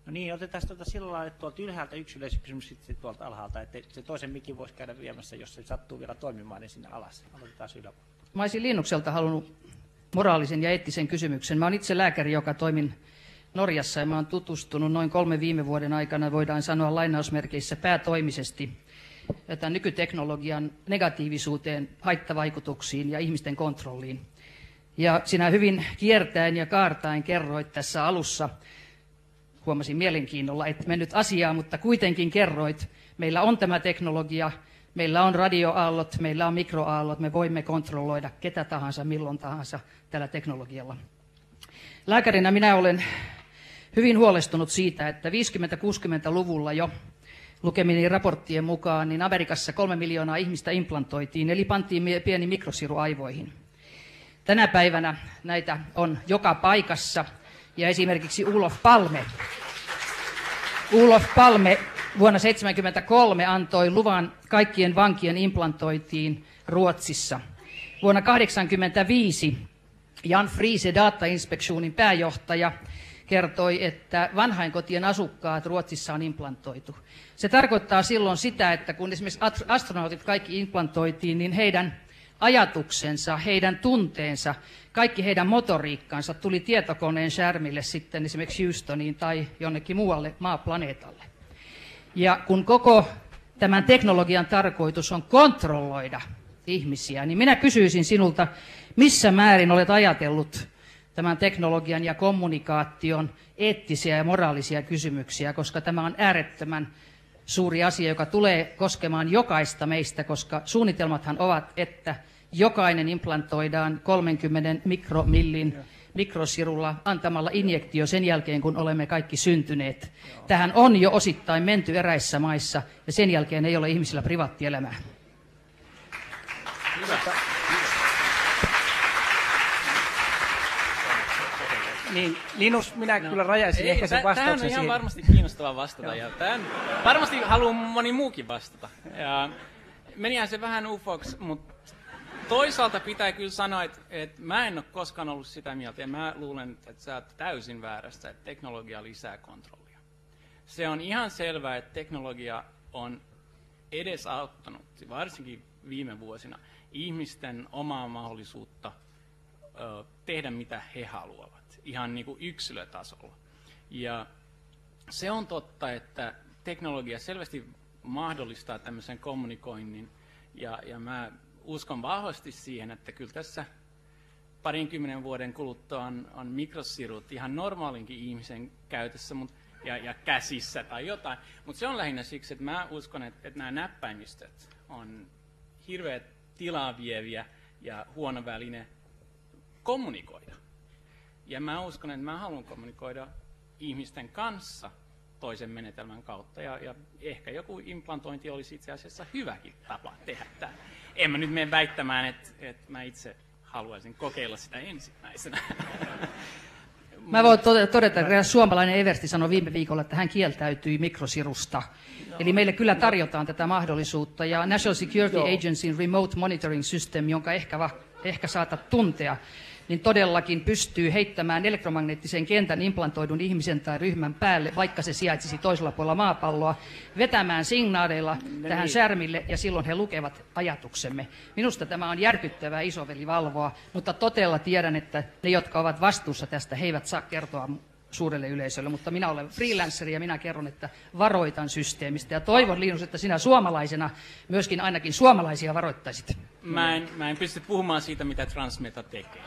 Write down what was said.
No niin, otetaan sillä lailla, että tuolta ylhäältä yksi yleisökysymys sitten tuolta alhaalta, että se toisen mikin voisi käydä viemässä, jos se sattuu vielä toimimaan, niin sinne alas. Aloitetaan yläpuolella. Mä olisin Linnukselta halunnut moraalisen ja eettisen kysymyksen. Mä olen itse lääkäri, joka toimin Norjassa, ja mä olen tutustunut noin 3 viime vuoden aikana, voidaan sanoa lainausmerkeissä päätoimisesti, tämän nykyteknologian negatiivisuuteen, haittavaikutuksiin ja ihmisten kontrolliin. Ja sinä hyvin kiertäen ja kaartaen kerroit tässä alussa, huomasin mielenkiinnolla, et mennyt asiaan, mutta kuitenkin kerroit, meillä on tämä teknologia, meillä on radioaallot, meillä on mikroaallot, me voimme kontrolloida ketä tahansa, milloin tahansa tällä teknologialla. Lääkärinä minä olen hyvin huolestunut siitä, että 50-60-luvulla jo lukemini raporttien mukaan, niin Amerikassa 3 miljoonaa ihmistä implantoitiin, eli pantiin pieni mikrosiru aivoihin. Tänä päivänä näitä on joka paikassa, ja esimerkiksi Olof Palme vuonna 1973 antoi luvan kaikkien vankien implantointiin Ruotsissa. Vuonna 1985 Jan Friese, Datainspektionin pääjohtaja, kertoi, että vanhainkotien asukkaat Ruotsissa on implantoitu. Se tarkoittaa silloin sitä, että kun esimerkiksi astronautit kaikki implantoitiin, niin heidän ajatuksensa, heidän tunteensa, kaikki heidän motoriikkansa tuli tietokoneen särmille sitten esimerkiksi Houstoniin tai jonnekin muualle maaplaneetalle. Ja kun koko tämän teknologian tarkoitus on kontrolloida ihmisiä, niin minä kysyisin sinulta, missä määrin olet ajatellut tämän teknologian ja kommunikaation eettisiä ja moraalisia kysymyksiä, koska tämä on äärettömän suuri asia, joka tulee koskemaan jokaista meistä, koska suunnitelmathan ovat, että jokainen implantoidaan 30 mikromillin mikrosirulla antamalla injektio sen jälkeen, kun olemme kaikki syntyneet. Tähän on jo osittain menty eräissä maissa, ja sen jälkeen ei ole ihmisillä privaattielämää. Niin, Linus, minä kyllä rajaisin ehkä sen vastauksen siihen. Tähän on ihan varmasti kiinnostavaa vastata, ja tähän varmasti haluaa moni muukin vastata. Ja menihän se vähän ufoksi, mutta toisaalta pitää kyllä sanoa, että mä en ole koskaan ollut sitä mieltä, ja mä luulen, että sä oot täysin väärässä, että teknologia lisää kontrollia. Se on ihan selvää, että teknologia on edesauttanut, varsinkin viime vuosina, ihmisten omaa mahdollisuutta tehdä mitä he haluavat, ihan niin kuin yksilötasolla. Ja se on totta, että teknologia selvästi mahdollistaa tämmöisen kommunikoinnin, ja mä uskon vahvasti siihen, että kyllä tässä 20 vuoden kuluttua on mikrosirut ihan normaalinkin ihmisen käytössä ja käsissä tai jotain. Mutta se on lähinnä siksi, että mä uskon, että nämä näppäimistöt on hirveät tilaa vieviä ja huono väline kommunikoida. Ja mä uskon, että mä haluan kommunikoida ihmisten kanssa toisen menetelmän kautta. Ja ehkä joku implantointi olisi itse asiassa hyväkin tapa tehdä tämä. En mä nyt mene väittämään, että mä itse haluaisin kokeilla sitä ensimmäisenä. Mä voin todeta, että suomalainen Eversti sanoi viime viikolla, että hän kieltäytyi mikrosirusta. Eli meille kyllä tarjotaan tätä mahdollisuutta. Ja National Security Agencyn Remote Monitoring System, jonka ehkä saatat tuntea, niin todellakin pystyy heittämään elektromagneettisen kentän implantoidun ihmisen tai ryhmän päälle, vaikka se sijaitsisi toisella puolella maapalloa, vetämään signaaleilla tähän särmille, ja silloin he lukevat ajatuksemme. Minusta tämä on järkyttävää isovelivalvoa, mutta todella tiedän, että ne, jotka ovat vastuussa tästä, he eivät saa kertoa suurelle yleisölle, mutta minä olen freelanceri ja minä kerron, että varoitan systeemistä, ja toivon, Linus, että sinä suomalaisena myöskin ainakin suomalaisia varoittaisit. Mä en pysty puhumaan siitä, mitä Transmeta tekee.